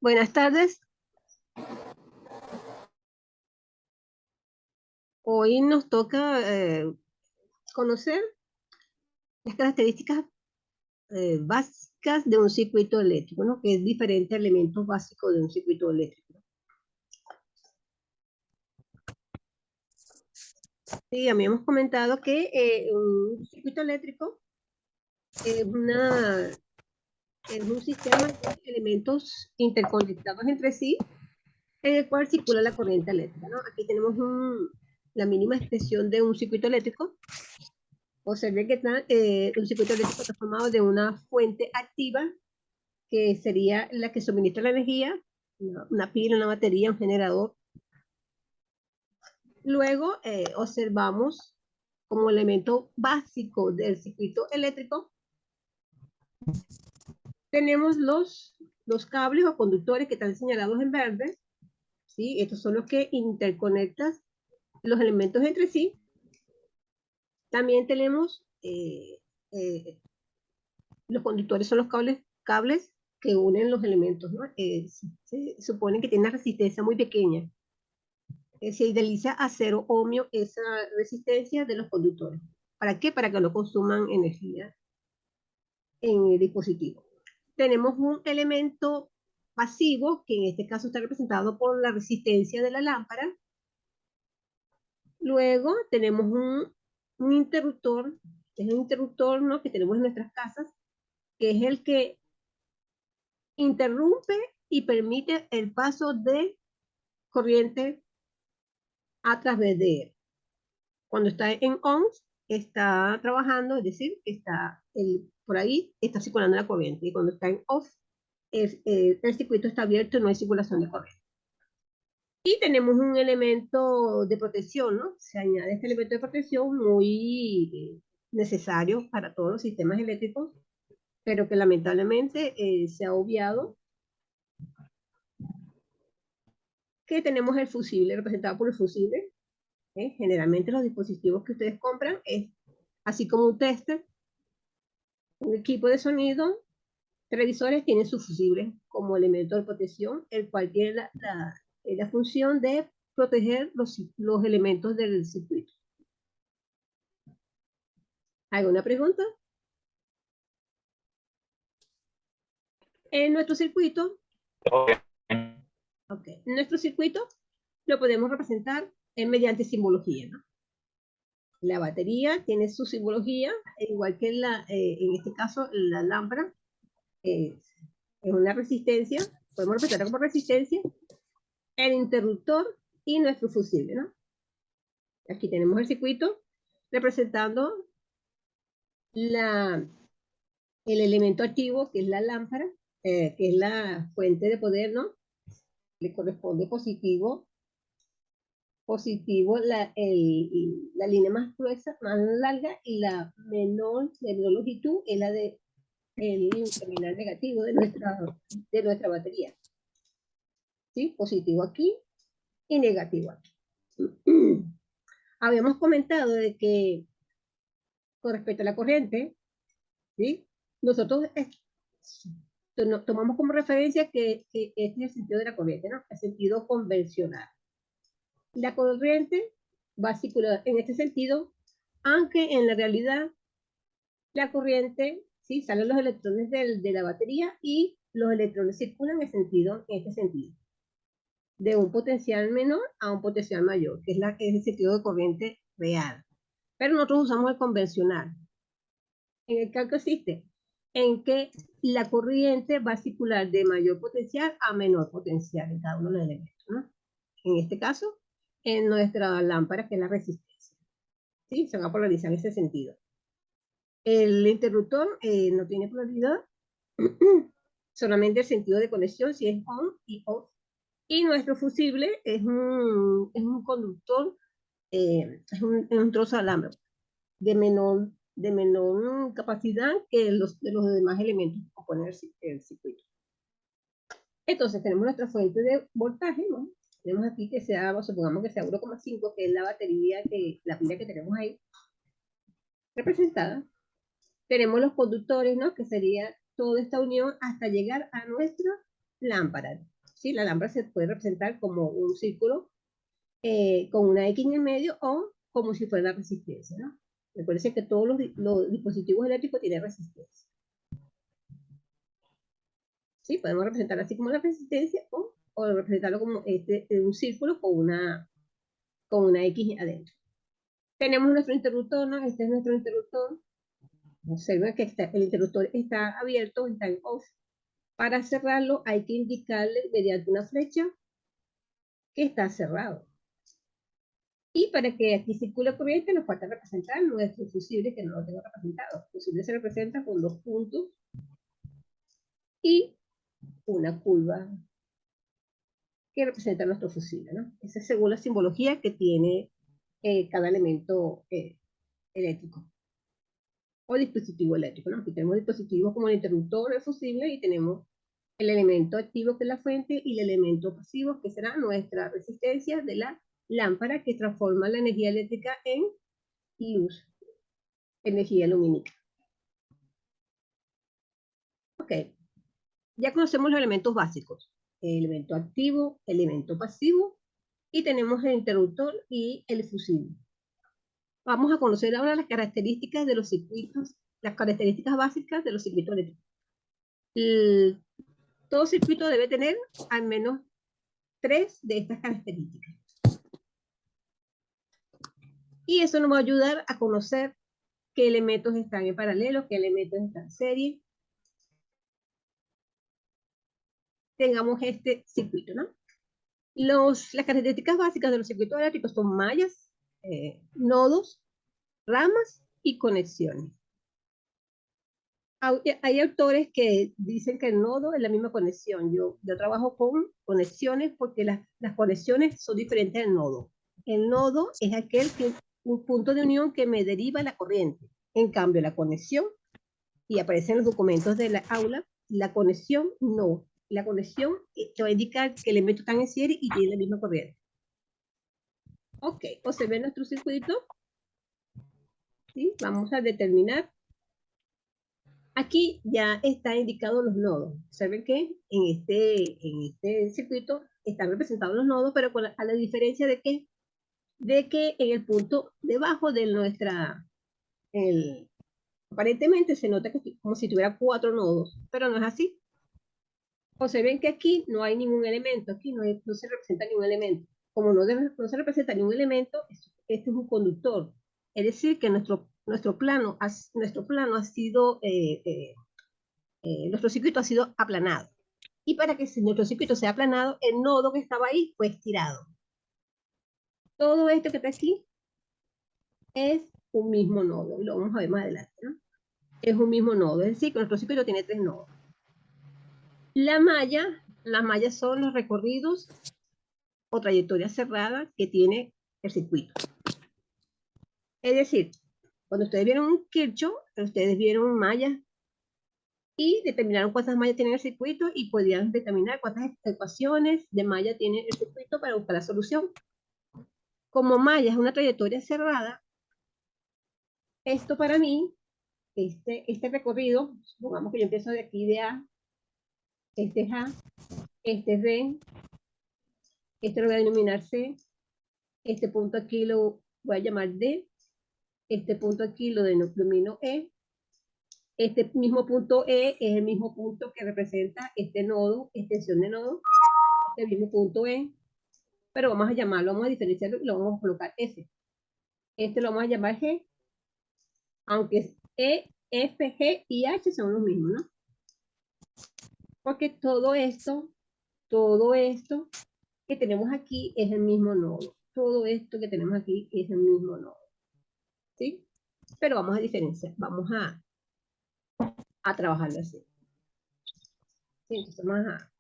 Buenas tardes. Hoy nos toca conocer las características básicas de un circuito eléctrico, ¿no? Que es diferente a elementos básicos de un circuito eléctrico. Sí, habíamos comentado que un circuito eléctrico es un sistema de elementos interconectados entre sí, en el cual circula la corriente eléctrica, ¿no? Aquí tenemos la mínima expresión de un circuito eléctrico. Observe que un circuito eléctrico está formado de una fuente activa, que sería la que suministra la energía, una pila, una batería, un generador. Luego observamos como elemento básico del circuito eléctrico, tenemos los cables o conductores que están señalados en verde, ¿sí? Estos son los que interconectan los elementos entre sí. También tenemos los conductores, son los cables que unen los elementos, ¿no? Se supone que tiene una resistencia muy pequeña. Se idealiza a 0 ohmio esa resistencia de los conductores. ¿Para qué? Para que no consuman energía en el dispositivo. Tenemos un elemento pasivo, que en este caso está representado por la resistencia de la lámpara. Luego tenemos un interruptor, es un interruptor, ¿no?, que tenemos en nuestras casas, que es el que interrumpe y permite el paso de corriente a través de él. Cuando está en on, está trabajando, es decir, está por ahí está circulando la corriente. Y cuando está en off, el circuito está abierto y no hay circulación de corriente. Y tenemos un elemento de protección, ¿no? Se añade este elemento de protección muy necesario para todos los sistemas eléctricos, pero que lamentablemente se ha obviado, que tenemos el fusible, representado por el fusible. Generalmente los dispositivos que ustedes compran es así como un tester, un equipo de sonido, televisores tienen su fusible como elemento de protección, el cual tiene la función de proteger los elementos del circuito. ¿Alguna pregunta? En nuestro circuito, nuestro circuito lo podemos representar mediante simbología, ¿no? La batería tiene su simbología, igual que en este caso la lámpara es una resistencia, podemos representar como resistencia, el interruptor y nuestro fusible, ¿no? Aquí tenemos el circuito representando el elemento activo, que es la lámpara, que es la fuente de poder, ¿no? Le corresponde positivo la línea más gruesa, más larga, y la menor longitud es la de el terminal negativo de nuestra batería. ¿Sí? Positivo aquí y negativo aquí. Habíamos comentado de que con respecto a la corriente, ¿sí?, nosotros tomamos como referencia que este es el sentido de la corriente, ¿no? El sentido convencional. La corriente va a circular en este sentido, aunque en la realidad la corriente, ¿sí?, salen los electrones de la batería y los electrones circulan en este sentido, de un potencial menor a un potencial mayor, que es el sentido de corriente real. Pero nosotros usamos el convencional. En el cual consiste en que la corriente va a circular de mayor potencial a menor potencial en cada uno de los elementos, ¿no? En este caso, en nuestra lámpara, que es la resistencia, ¿sí? Se va a polarizar en ese sentido. El interruptor no tiene polaridad, solamente el sentido de conexión, si es on y off. Y nuestro fusible es un conductor, es un trozo de alambre de menor capacidad que los demás elementos que componen el circuito. Entonces tenemos nuestra fuente de voltaje, ¿no? Tenemos aquí que sea, supongamos que sea 1,5, que es la batería, la pila que tenemos ahí. representada. Tenemos los conductores, ¿no? Que sería toda esta unión hasta llegar a nuestra lámpara. ¿Sí? La lámpara se puede representar como un círculo con una X en el medio o como si fuera la resistencia, ¿no? Recuerden que todos los dispositivos eléctricos tienen resistencia. ¿Sí? Podemos representarlo así como la resistencia o representarlo como un círculo con una X adentro. Tenemos nuestro interruptor, ¿no? Este es nuestro interruptor. Observen que el interruptor está abierto, está en off. Para cerrarlo hay que indicarle mediante una flecha que está cerrado. Y para que aquí circule corriente nos falta representar nuestro fusible que no lo tengo representado. El fusible se representa con 2 puntos y una curva que representa nuestro fusible, ¿no? Esa es según la simbología que tiene cada elemento eléctrico o dispositivo eléctrico, ¿no? Aquí tenemos dispositivos como el interruptor, el fusible, y tenemos el elemento activo que es la fuente y el elemento pasivo que será nuestra resistencia de la lámpara que transforma la energía eléctrica en luz, energía lumínica. Ok, ya conocemos los elementos básicos, el elemento activo, el elemento pasivo, y tenemos el interruptor y el fusible. Vamos a conocer ahora las características de los circuitos, las características básicas de los circuitos eléctricos. Todo circuito debe tener al menos 3 de estas características. Y eso nos va a ayudar a conocer qué elementos están en paralelo, qué elementos están en serie. Tengamos este circuito, ¿no? Las características básicas de los circuitos eléctricos son mallas, nodos, ramas y conexiones. Hay autores que dicen que el nodo es la misma conexión. Yo trabajo con conexiones porque las conexiones son diferentes del nodo. El nodo es un punto de unión que me deriva la corriente. En cambio, la conexión, y aparece en los documentos de la aula, la conexión no. La conexión te va a indicar que el elemento está en serie y tiene la misma corriente. Ok, observen nuestro circuito. ¿Sí? Vamos a determinar. Aquí ya están indicados los nodos. Observen que en este circuito están representados los nodos, pero a la diferencia de que en el punto debajo de aparentemente se nota que como si tuviera 4 nodos, pero no es así. Observen que aquí no hay ningún elemento, aquí no se representa ningún elemento. Como no se representa ningún elemento, este es un conductor. Es decir, que nuestro plano ha sido, nuestro circuito ha sido aplanado. Y para que nuestro circuito sea aplanado, el nodo que estaba ahí fue estirado. Todo esto que está aquí es un mismo nodo, lo vamos a ver más adelante, ¿no? Es un mismo nodo, es decir, que nuestro circuito tiene 3 nodos. Las mallas son los recorridos o trayectoria cerrada que tiene el circuito. Es decir, cuando ustedes vieron un Kirchhoff, ustedes vieron mallas y determinaron cuántas mallas tiene el circuito y podían determinar cuántas ecuaciones de malla tiene el circuito para buscar la solución. Como malla es una trayectoria cerrada, esto para mí, este recorrido, supongamos que yo empiezo de aquí de A, este es A, este es B, este lo voy a denominar C, este punto aquí lo voy a llamar D, este punto aquí lo denomino E, este mismo punto E es el mismo punto que representa este nodo, extensión de nodo, este mismo punto E, pero vamos a llamarlo, vamos a diferenciarlo y lo vamos a colocar F. Este lo vamos a llamar G, aunque E, F, G y H son los mismos, ¿no? Porque todo esto que tenemos aquí es el mismo nodo. Todo esto que tenemos aquí es el mismo nodo. ¿Sí? Pero vamos a diferenciar, vamos a trabajarlo así. ¿Sí? Entonces vamos a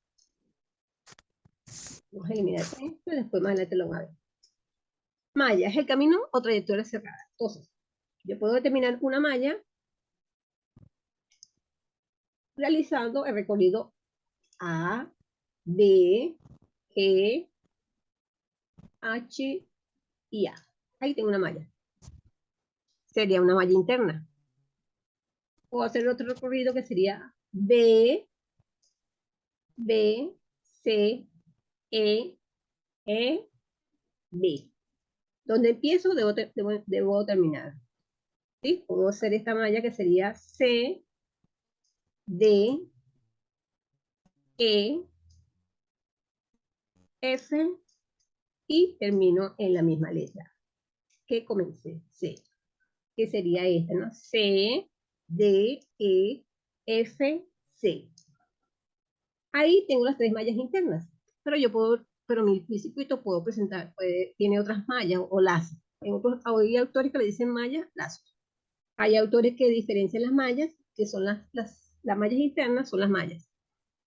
eliminar esto y después más adelante lo vamos a ver. Malla es el camino o trayectoria cerrada. Entonces, yo puedo determinar una malla realizando el recorrido A, B, G, H y A. Ahí tengo una malla. sería una malla interna. O hacer otro recorrido que sería B, B, C, E, E, B. Donde empiezo, debo terminar. ¿Sí? Puedo hacer esta malla que sería C, D, E, F, y termino en la misma letra que comencé, C, que sería esta, ¿no? C, D, E, F, C. Ahí tengo las tres mallas internas, pero mi circuito puedo presentar, tiene otras mallas o lazos. Hay autores que le dicen mallas, lazos. Hay autores que diferencian las mallas, que son las mallas internas, son las mallas.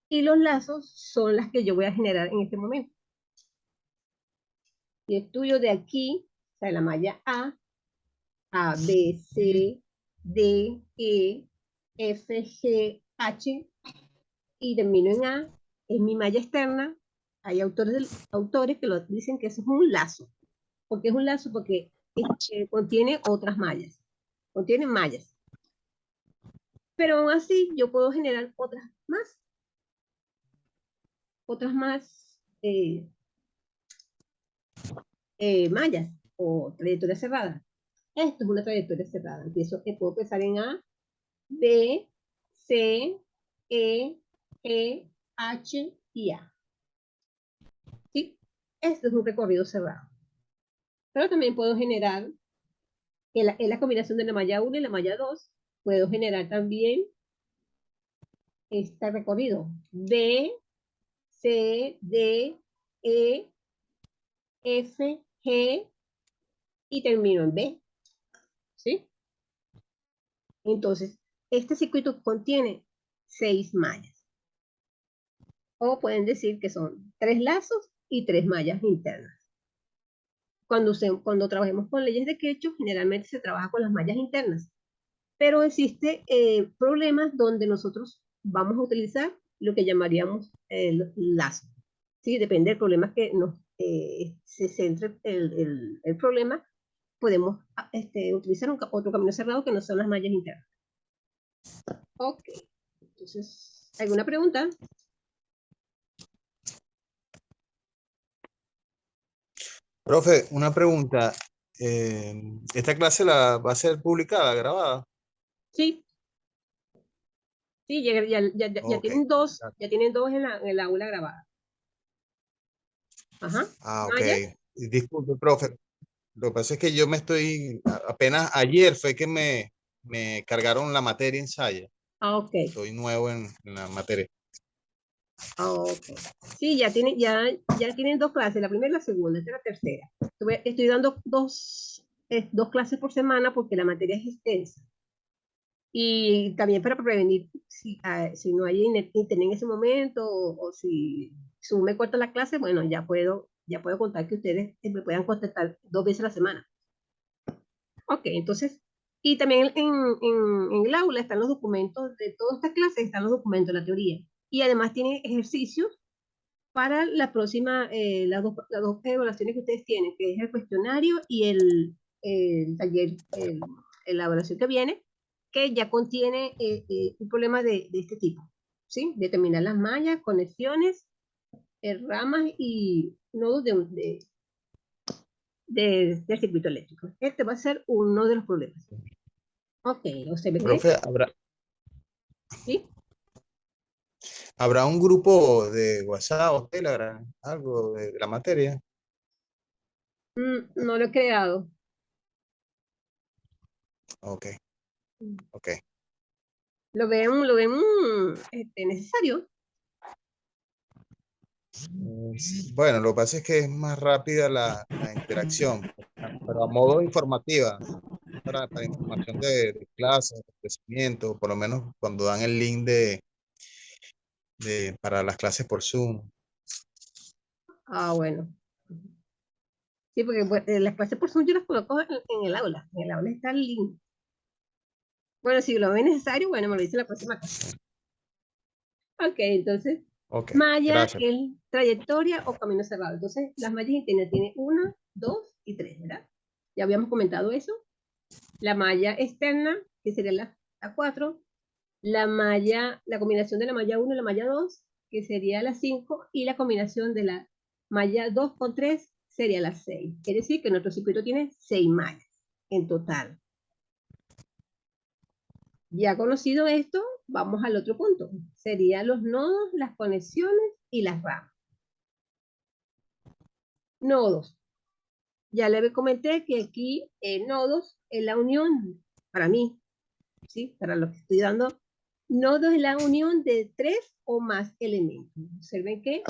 Y los lazos son las que yo voy a generar en este momento. Y estudio de aquí, o sea, la malla A, B, C, D, E, F, G, H, y termino en A, es mi malla externa. Hay autores que lo dicen que eso es un lazo. ¿Por qué es un lazo? Porque contiene otras mallas, contiene mallas. Pero aún así yo puedo generar otras más mallas o trayectorias cerradas. Esto es una trayectoria cerrada. Puedo empezar en A, B, C, E, G, H y A. ¿Sí? Este es un recorrido cerrado. Pero también puedo generar, en la combinación de la malla 1 y la malla 2, puedo generar también este recorrido. B, C, D, E, F, G y termino en B. ¿Sí? Entonces, este circuito contiene 6 mallas. O pueden decir que son 3 lazos y 3 mallas internas. Cuando trabajemos con leyes de Kirchhoff, generalmente se trabaja con las mallas internas. Pero existe problemas donde nosotros vamos a utilizar lo que llamaríamos el lazo. ¿Sí? Depende del problema que se centre el problema, podemos utilizar otro camino cerrado que no son las mallas internas. Ok, entonces, ¿alguna pregunta? Profe, una pregunta. ¿Esta clase la va a ser publicada, grabada? Sí, sí, ya Ok. tienen dos en el aula grabada. Ajá. Ok. Maya. Disculpe, profe. Lo que pasa es que yo apenas ayer fue que me cargaron la materia ensayo. Ah, ok. Estoy nuevo en la materia. Ah, ok. Sí, ya tienen dos clases, la primera y la segunda, esta es la tercera. Estoy dando dos clases por semana porque la materia es extensa. Y también para prevenir si no hay internet en ese momento o si Zoom me corta la clase, bueno, ya puedo contar que ustedes me puedan contestar 2 veces a la semana. Ok, entonces, y también en el aula están los documentos de todas estas clases, están los documentos de la teoría. Y además tiene ejercicios para la próxima, las dos evaluaciones que ustedes tienen, que es el cuestionario y el taller, la evaluación que viene, que ya contiene un problema de este tipo, ¿sí? Determinar las mallas, conexiones, ramas y nodos del circuito eléctrico. Este va a ser uno de los problemas. Ok, ¿usted me cree? Profe, ¿Sí? ¿habrá un grupo de WhatsApp o Telegram, algo de la materia? No lo he creado. Ok, ok. Lo ven necesario. Bueno, lo que pasa es que es más rápida la interacción, pero a modo informativa, para información de clases, de crecimiento, por lo menos cuando dan el link para las clases por Zoom. Ah, bueno. Sí, porque las clases por Zoom yo las coloco en el aula. En el aula está el link. Bueno, si lo ven necesario, bueno, me lo dice la próxima clase. Ok, entonces, Ok, malla gracias. es trayectoria o camino cerrado. Entonces, las mallas internas tienen 1, 2 y 3, ¿verdad? Ya habíamos comentado eso. la malla externa, que sería la 4, la combinación de la malla 1 y la malla 2, que sería la 5, y la combinación de la malla 2 con 3 sería la 6. Quiere decir que nuestro circuito tiene 6 mallas en total. Ya conocido esto, vamos al otro punto. Serían los nodos, las conexiones y las ramas. Nodos. Ya le comenté que aquí nodos es la unión, para mí, ¿sí? Para lo que estoy dando, nodos es la unión de 3 o más elementos. Observen que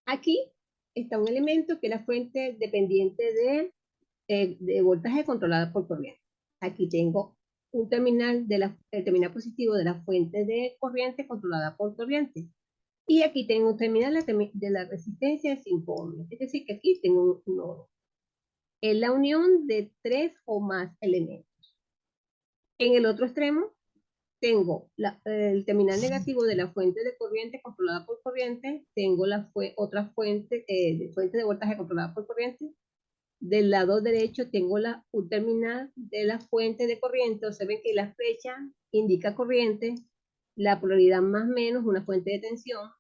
aquí está un elemento que es la fuente dependiente de voltaje controlada por corriente. Aquí tengo un terminal, el terminal positivo de la fuente de corriente controlada por corriente. Y aquí tengo un terminal de la resistencia de 5 ohms. Es decir, que aquí tengo un nodo. Es la unión de 3 o más elementos. En el otro extremo tengo el terminal negativo de la fuente de corriente controlada por corriente, tengo otra fuente, fuente de voltaje controlada por corriente. Del lado derecho tengo un terminal de la fuente de corriente. Observen que la flecha indica corriente, la polaridad más menos una fuente de tensión.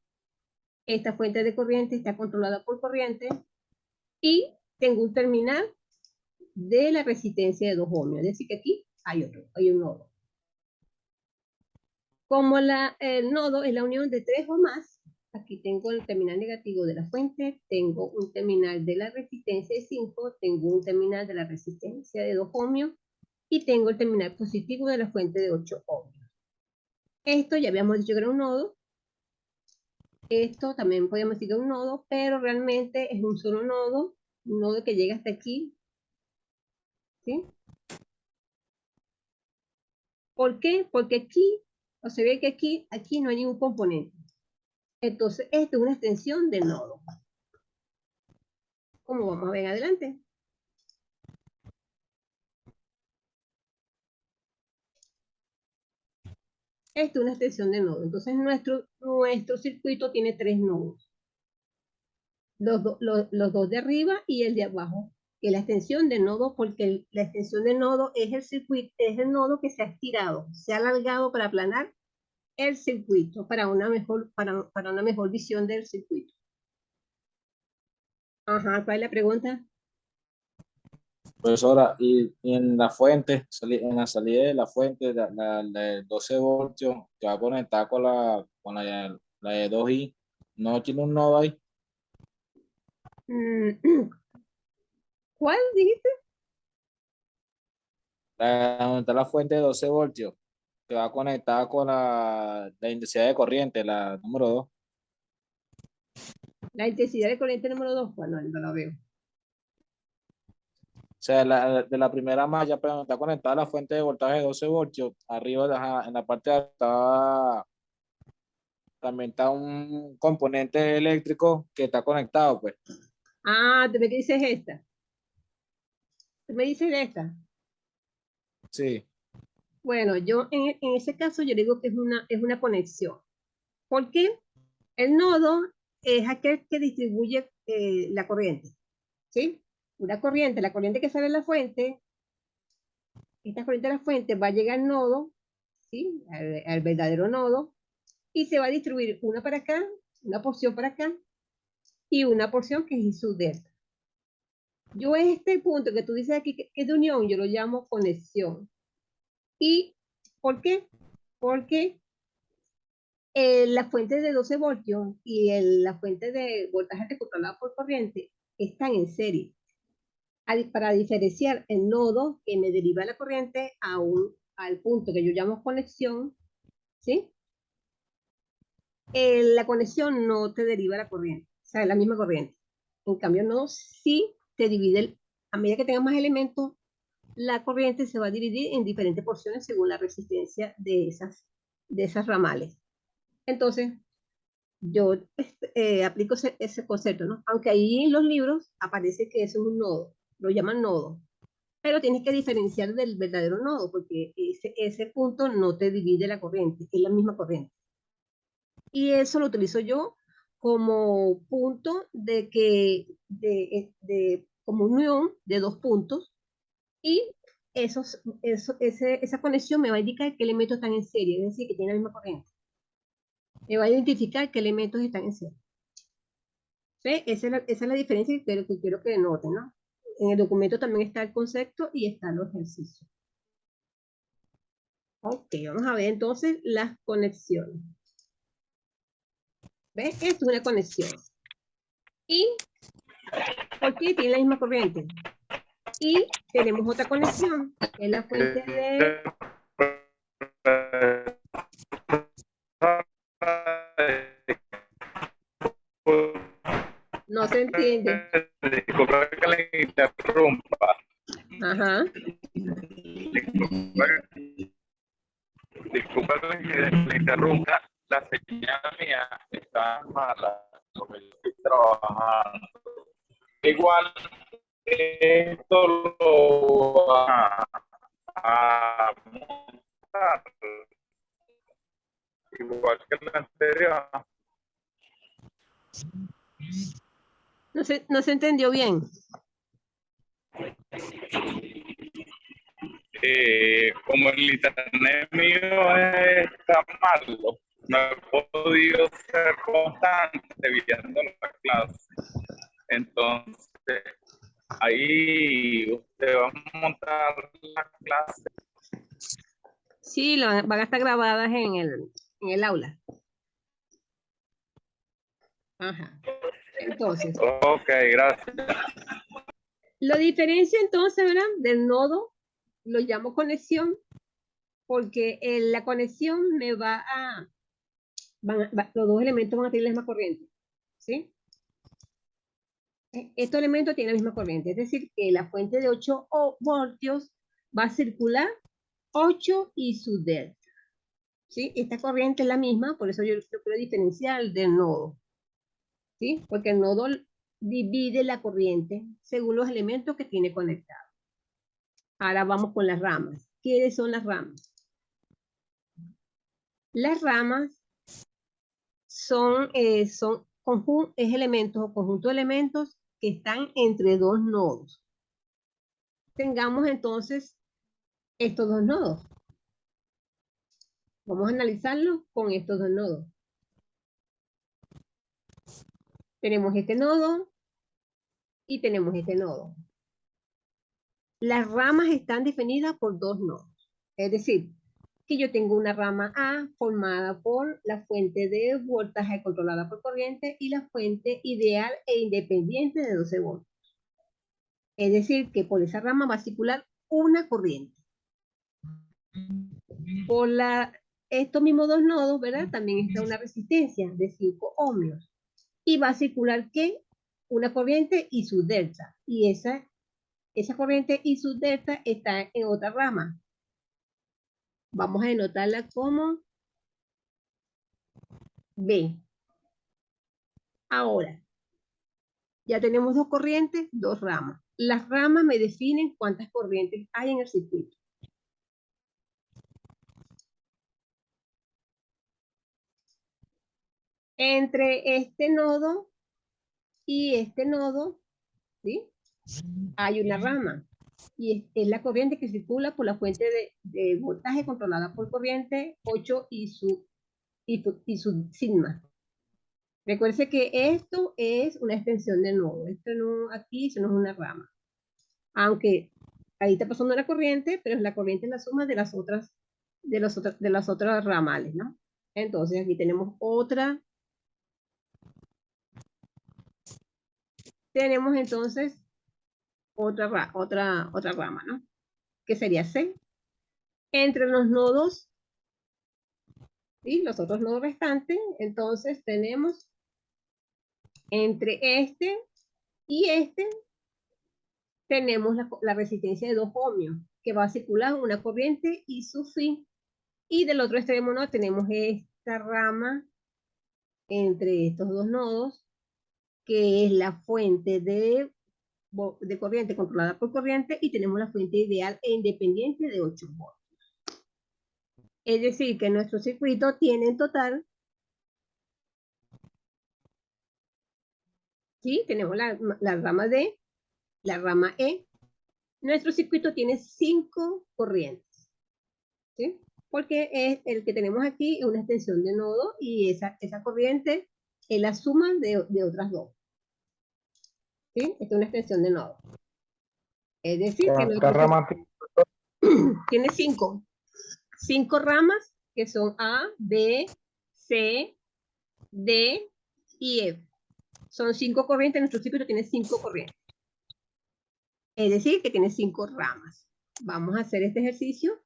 Esta fuente de corriente está controlada por corriente y tengo un terminal de la resistencia de 2 ohms. Es decir, que aquí hay un nodo. Como el nodo es la unión de 3 o más, aquí tengo el terminal negativo de la fuente, tengo un terminal de la resistencia de 5, tengo un terminal de la resistencia de 2 ohmios y tengo el terminal positivo de la fuente de 8 ohmios. Esto ya habíamos dicho que era un nodo. Esto también podemos decir que es un nodo, pero realmente es un solo nodo, un nodo que llega hasta aquí. ¿Sí? ¿Por qué? Porque aquí, o se ve que aquí no hay ningún componente. Entonces, esto es una extensión del nodo. Como vamos a ver adelante. Esto es una extensión de nodo. Entonces, nuestro circuito tiene 3 nodos. Los dos de arriba y el de abajo, que es la extensión de nodo, porque la extensión de nodo es el circuito, es el nodo que se ha estirado, se ha alargado para aplanar el circuito, para una mejor visión del circuito. Ajá, ¿cuál es la pregunta? Profesora, y en la fuente, en la salida de la fuente, la de 12 voltios que va a conectar con la de 2i, ¿no tiene un nodo ahí? ¿Cuál dijiste? Donde está la fuente de 12 voltios que va a conectar con la intensidad de corriente, la número 2. La intensidad de corriente número 2. Bueno, no la veo. O sea, de la primera malla, pero está conectada a la fuente de voltaje de 12 voltios. Arriba, ajá, en la parte de alta, también está un componente eléctrico que está conectado, pues. Ah, ¿tú me dices esta? ¿Tú me dices esta? Sí. Bueno, yo en ese caso yo digo que es una conexión. ¿Por qué? El nodo es aquel que distribuye la corriente, ¿sí? La corriente que sale de la fuente, esta corriente de la fuente va a llegar al nodo, ¿sí? Al verdadero nodo, y se va a distribuir una para acá, una porción para acá, y una porción que es su delta. Yo este punto que tú dices aquí que es de unión, yo lo llamo conexión. ¿Y por qué? Porque la fuente de 12 voltios y la fuente de voltaje controlado por corriente están en serie. Para diferenciar el nodo que me deriva la corriente al punto que yo llamo conexión, ¿sí? La conexión no te deriva la corriente, o sea, es la misma corriente. En cambio, no, sí te divide, a medida que tengas más elementos, la corriente se va a dividir en diferentes porciones según la resistencia de esas ramales. Entonces, yo aplico ese concepto, ¿no? Aunque ahí en los libros aparece que eso es un nodo, lo llaman nodo, pero tienes que diferenciar del verdadero nodo, porque ese punto no te divide la corriente, es la misma corriente. Y eso lo utilizo yo como punto de como unión de dos puntos y esa conexión me va a indicar qué elementos están en serie, es decir, que tienen la misma corriente. Me va a identificar qué elementos están en serie. ¿Ve? Esa es la diferencia que quiero que noten, ¿no? En el documento también está el concepto y están los ejercicios. Ok, vamos a ver entonces las conexiones. ¿Ves? Esto es una conexión. ¿Y por qué tiene la misma corriente? Y tenemos otra conexión, que es la fuente de... No se entiende. Disculpa que le interrumpa. Ajá. Disculpa que le interrumpa. La señal mía está mala. Porque yo estoy trabajando. Igual, esto lo va a montar. Igual que la anterior. No se entendió bien. Como el internet mío está malo, no he podido ser constante viendo la clase. Entonces, ahí usted va a montar la clase. Sí, van a estar grabadas en el aula. Ajá. Entonces, Ok, gracias. lo diferencia entonces, ¿verdad? Del nodo, lo llamo conexión, porque la conexión me va a... los dos elementos van a tener la misma corriente. ¿Sí? Estos elementos tienen la misma corriente, es decir, que la fuente de 8 voltios va a circular 8 y su delta. ¿Sí? Esta corriente es la misma, por eso yo lo quiero diferenciar del nodo. ¿Sí? Porque el nodo divide la corriente según los elementos que tiene conectados. Ahora vamos con las ramas. ¿Qué son las ramas? Las ramas son elementos o conjunto de elementos que están entre dos nodos. Tengamos entonces estos dos nodos. Vamos a analizarlo con estos dos nodos. Tenemos este nodo y tenemos este nodo. Las ramas están definidas por dos nodos. Es decir, que yo tengo una rama A formada por la fuente de voltaje controlada por corriente y la fuente ideal e independiente de 12 voltios. Es decir, que por esa rama va a circular una corriente. Por estos mismos dos nodos, ¿verdad? También está una resistencia de 5 ohmios. Y va a circular, ¿qué? Una corriente y su delta. Y esa corriente y su delta está en otra rama. Vamos a denotarla como B. Ahora, ya tenemos dos corrientes, dos ramas. Las ramas me definen cuántas corrientes hay en el circuito. Entre este nodo y este nodo, ¿sí? Hay una rama. Y es la corriente que circula por la fuente de voltaje controlada por corriente 8 y su sigma. Recuerde que esto es una extensión de nodo. Esto no, aquí eso no es una rama. Aunque ahí está pasando una corriente, pero la corriente es la suma de las otras ramales, ¿no? Entonces aquí tenemos otra. Tenemos entonces otra rama, ¿no? Que sería C. Entre los nodos y los otros nodos restantes, entonces tenemos entre este y este, tenemos la resistencia de 2 ohmios, que va a circular una corriente y su fin. Y del otro extremo no tenemos esta rama entre estos dos nodos, que es la fuente de corriente controlada por corriente, y tenemos la fuente ideal e independiente de 8 voltios. Es decir, que nuestro circuito tiene en total, ¿sí? Tenemos la rama D, la rama E, nuestro circuito tiene 5 corrientes, ¿sí? Porque es el que tenemos aquí es una extensión de nodo y esa corriente es la suma de otras dos, ¿sí? Esta es una extensión de nodo. Es decir, que ¿Cuántas ramas tiene? tiene 5 ramas que son A, B, C, D y F. Son 5 corrientes, nuestro circuito tiene 5 corrientes. Es decir, que tiene 5 ramas. Vamos a hacer este ejercicio.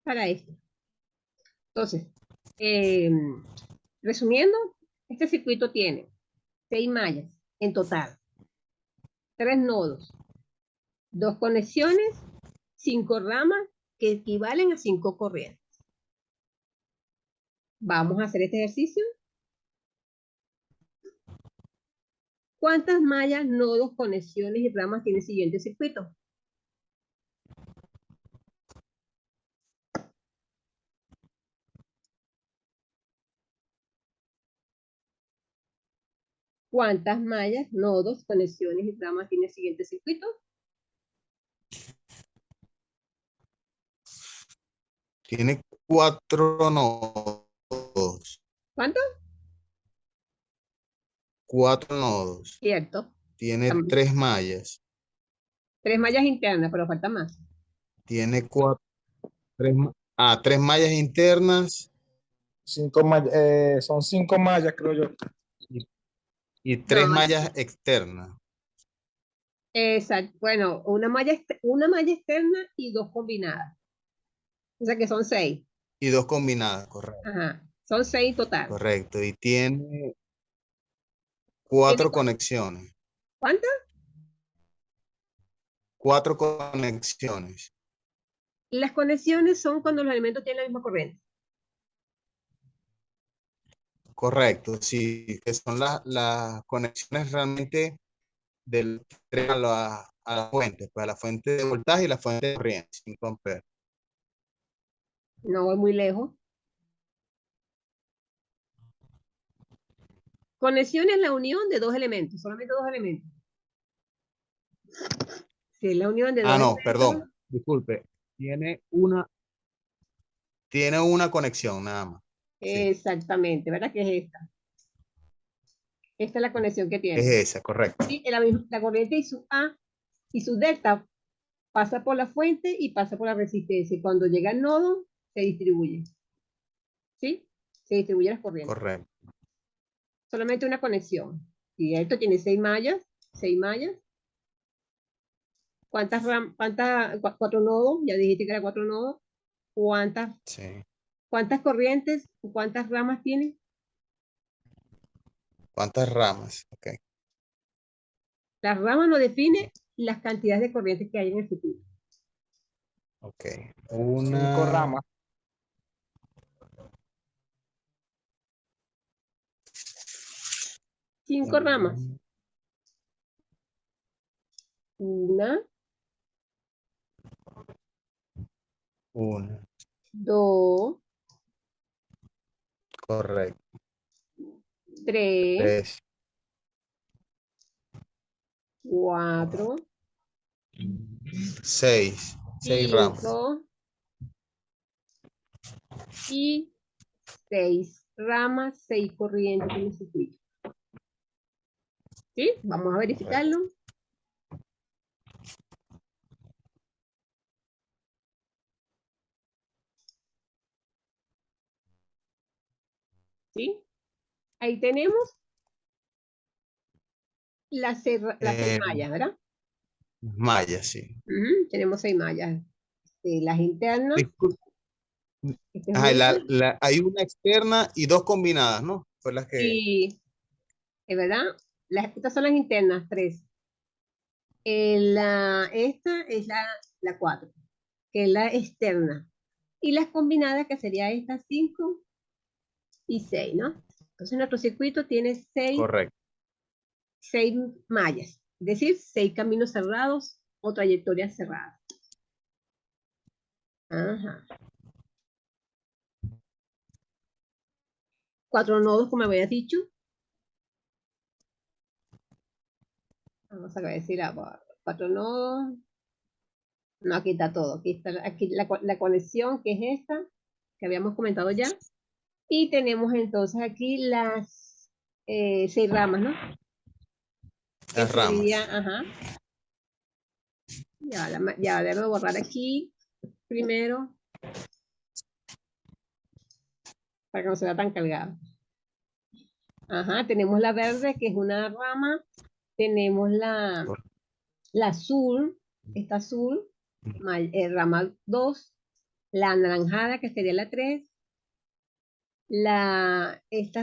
Para esto. Entonces, resumiendo, este circuito tiene 6 mallas en total, 3 nodos, 2 conexiones, 5 ramas que equivalen a 5 corrientes. Vamos a hacer este ejercicio. ¿Cuántas mallas, nodos, conexiones y ramas tiene el siguiente circuito? ¿Cuántas mallas, nodos, conexiones y ramas tiene el siguiente circuito? Tiene 4 nodos. ¿Cuántos? 4 nodos. Cierto. Tiene 3 mallas. 3 mallas internas, pero falta más. Tiene 3 mallas internas Son 5 mallas, creo yo. y 3 No, mallas externas. exacto. Bueno, una malla externa y 2 combinadas. O sea que son 6. Y 2 combinadas, correcto. Ajá. Son 6 total. Correcto. Y tiene ¿Tiene 4 conexiones. cuántas? 4 conexiones. Las conexiones son cuando los elementos tienen la misma corriente. Correcto. Sí, que son las conexiones realmente del tren a la fuente, pues a la fuente de voltaje y la fuente de corriente, 5 amperes. No voy muy lejos. Conexión es la unión de 2 elementos, solamente 2 elementos. Si es la unión de 2 No, elementos. perdón, disculpe. Tiene una conexión nada más. Sí, Exactamente, ¿verdad que es esta? Esta es la conexión que es tiene. esa, correcto. Sí, la corriente y su A y su delta pasa por la fuente y pasa por la resistencia. Y cuando llega al nodo, se distribuye. ¿Sí? Se distribuye las corrientes. Correcto. Solamente una conexión. Y esto tiene 6 mallas. 6 mallas. ¿Cuántas 4 nodos? Ya dijiste que era 4 nodos. Sí. ¿Cuántas corrientes? ¿Cuántas ramas tiene? ¿Cuántas ramas? Ok. Las ramas nos define las cantidades de corrientes que hay en el circuito. Ok. 5 ramas. Cinco ramas. Una, Una. dos, Correcto. tres, 3. cuatro, 6. 6 ramas. 5 y 6 ramas, 6 corrientes en el circuito. ¿Sí? Vamos a verificarlo. ¿Sí? Ahí tenemos las 6 mallas, ¿verdad? Mallas, sí. Tenemos 6 mallas. Las internas. Disculpe. Esta es Hay una externa y 2 combinadas, ¿no? Fue las que... Sí, es verdad. Estas son las internas, 3. Esta es la 4, que es la externa. Y las combinadas, que sería estas 5 y 6, ¿no? Entonces nuestro circuito tiene 6 Correcto. mallas, es decir, 6 caminos cerrados o trayectorias cerradas. Ajá. 4 nodos, como había dicho. Vamos a decir 4 nodos. No, aquí está todo. Aquí está la conexión, que es esta, que habíamos comentado ya. Y tenemos entonces aquí las 6 ramas, ¿no? Que Las ramas. sería, ajá. Ya, déjame borrar aquí primero. Para que no se vea tan cargado. Ajá, tenemos la verde, que es una rama. Tenemos la azul, esta azul, rama 2. La anaranjada, que sería la 3. Esta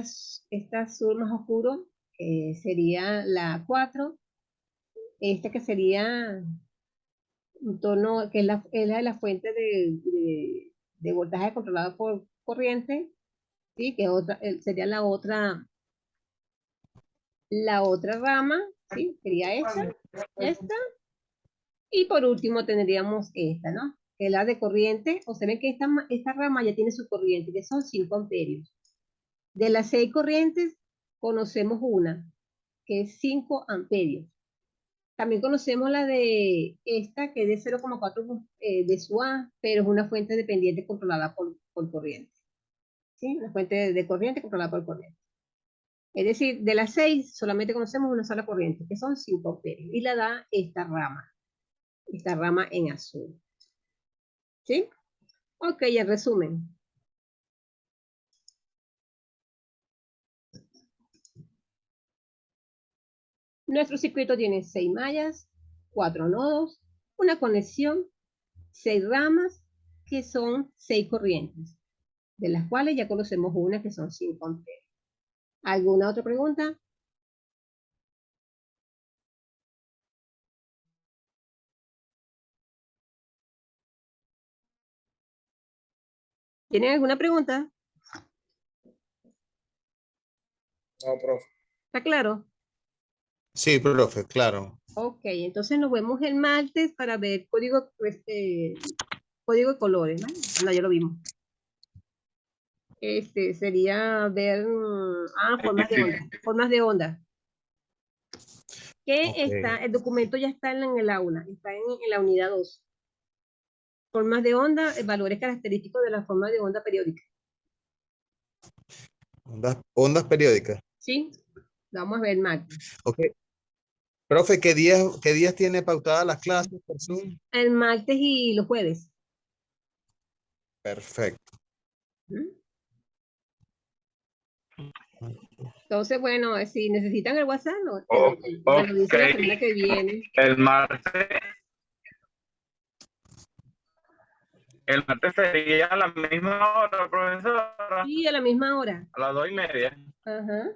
azul más oscuro, sería la 4. Esta que sería un tono, que es la de la fuente de voltaje controlado por corriente, ¿sí? Que sería la otra rama, ¿sí? Sería esta. Y por último tendríamos esta, ¿no? Que es la de corriente. O se ve que esta rama ya tiene su corriente, que son 5 amperios. De las 6 corrientes, conocemos una, que es 5 amperios. También conocemos la de esta, que es de 0,4 de su A, pero es una fuente dependiente controlada por corriente. ¿Sí? Una fuente de corriente controlada por corriente. Es decir, de las 6 solamente conocemos una sola corriente, que son 5 amperios. Y la da esta rama en azul. ¿Sí? Ok, en resumen. Nuestro circuito tiene 6 mallas, 4 nodos, una conexión, 6 ramas, que son 6 corrientes, de las cuales ya conocemos una, que son 5 amperios. ¿Alguna otra pregunta? ¿Tienen alguna pregunta? No, profe. ¿Está claro? Sí, profe, claro. Ok, entonces nos vemos el martes para ver código de colores, ¿vale? No, ya lo vimos. Sería ver formas de onda. Que Ok. el documento ya está en el aula, está en la unidad 2. Formas de onda, valores característicos de la forma de onda periódica. Ondas periódicas. ¿Sí? Vamos a ver el martes. Ok. Profe, ¿qué días tiene pautadas las clases por Zoom? El martes y los jueves. Perfecto. ¿Mm? Entonces, bueno, si necesitan el WhatsApp, me lo dicen la semana que viene. El martes sería a la misma hora, profesora, Sí, a la misma hora. a las 2:30. Ajá.